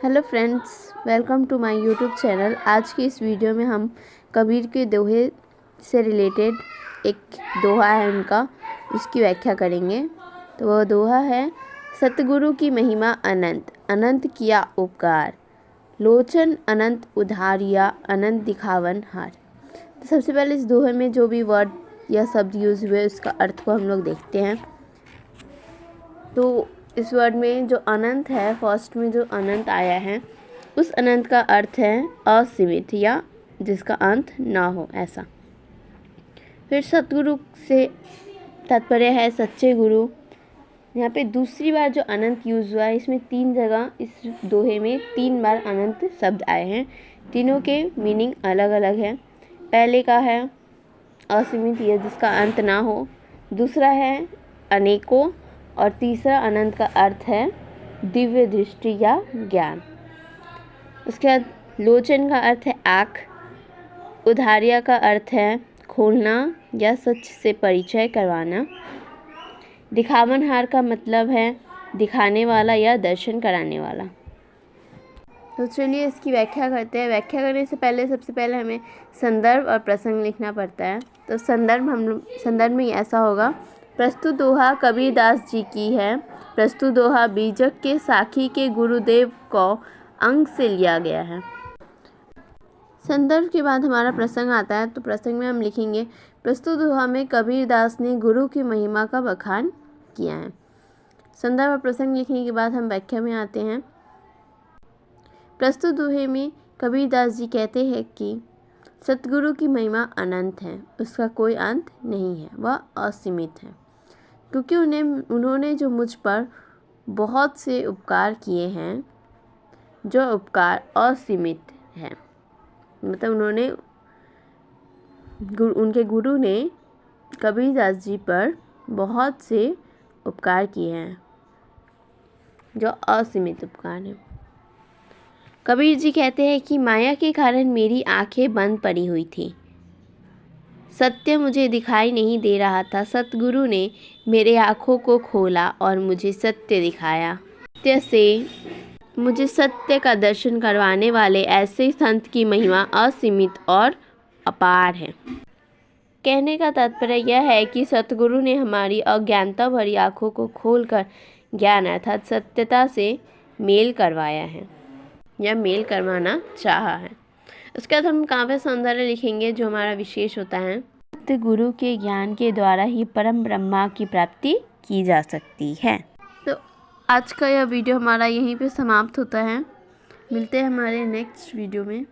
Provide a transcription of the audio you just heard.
Hello friends, welcome to my YouTube channel. आज की इस वीडियो में हम कबीर के दोहे से रिलेटेड एक दोहा है उनका, उसकी व्याख्या करेंगे। तो वह दोहा है, सतगुरु की महिमा अनंत, अनंत किया उपकार, लोचन अनंत उधारिया, अनंत दिखावन हार। तो सबसे पहले इस दोहे में जो भी वर्ड या शब्द यूज़ हुए उसका अर्थ को हम लोग देखते हैं। तो इस वर्ड में जो अनंत है, फर्स्ट में जो अनंत आया है, उस अनंत का अर्थ है असीमित या जिसका अंत ना हो, ऐसा। फिर सतगुरु से तात्पर्य है सच्चे गुरु। यहाँ पे दूसरी बार जो अनंत यूज़ हुआ है, इसमें 3 जगह इस दोहे में 3 बार अनंत शब्द आए हैं। तीनों के मीनिंग अलग अलग है। पहले का है असीमित या जिसका अंत ना हो, दूसरा है अनेकों, और तीसरा अनंत का अर्थ है दिव्य दृष्टि या ज्ञान। उसके बाद लोचन का अर्थ है आँख, उधारिया का अर्थ है खोलना या सच से परिचय करवाना, दिखावनहार का मतलब है दिखाने वाला या दर्शन कराने वाला। तो चलिए इसकी व्याख्या करते हैं। व्याख्या करने से पहले सबसे पहले हमें संदर्भ और प्रसंग लिखना पड़ता है। तो संदर्भ में ऐसा होगा, प्रस्तुत दोहा कबीरदास जी की है। प्रस्तुत दोहा बीजक के साखी के गुरुदेव को अंग से लिया गया है। संदर्भ के बाद हमारा प्रसंग आता है। तो प्रसंग में हम लिखेंगे, प्रस्तुत दोहा में कबीरदास ने गुरु की महिमा का बखान किया है। संदर्भ और प्रसंग लिखने के बाद हम व्याख्या में आते हैं। प्रस्तुत दोहे में कबीरदास जी कहते हैं कि सतगुरु की महिमा अनंत है, उसका कोई अंत नहीं है, वह असीमित है, क्योंकि उन्होंने जो मुझ पर बहुत से उपकार किए हैं, जो उपकार असीमित है। मतलब उनके गुरु ने कबीरदास जी पर बहुत से उपकार किए हैं, जो असीमित उपकार हैं। कबीर जी कहते हैं कि माया के कारण मेरी आंखें बंद पड़ी हुई थी, सत्य मुझे दिखाई नहीं दे रहा था। सतगुरु ने मेरे आँखों को खोला और मुझे सत्य दिखाया। सत्य से मुझे सत्य का दर्शन करवाने वाले ऐसे संत की महिमा असीमित और अपार है। कहने का तात्पर्य यह है कि सतगुरु ने हमारी अज्ञानता भरी आँखों को खोलकर ज्ञान अर्थात सत्यता से मेल करवाया है या मेल करवाना चाहा है। उसके बाद हम काव्य सौंदर्य लिखेंगे, जो हमारा विशेष होता है। सत्य गुरु के ज्ञान के द्वारा ही परम ब्रह्मा की प्राप्ति की जा सकती है। तो आज का यह वीडियो हमारा यहीं पे समाप्त होता है। मिलते हैं हमारे नेक्स्ट वीडियो में।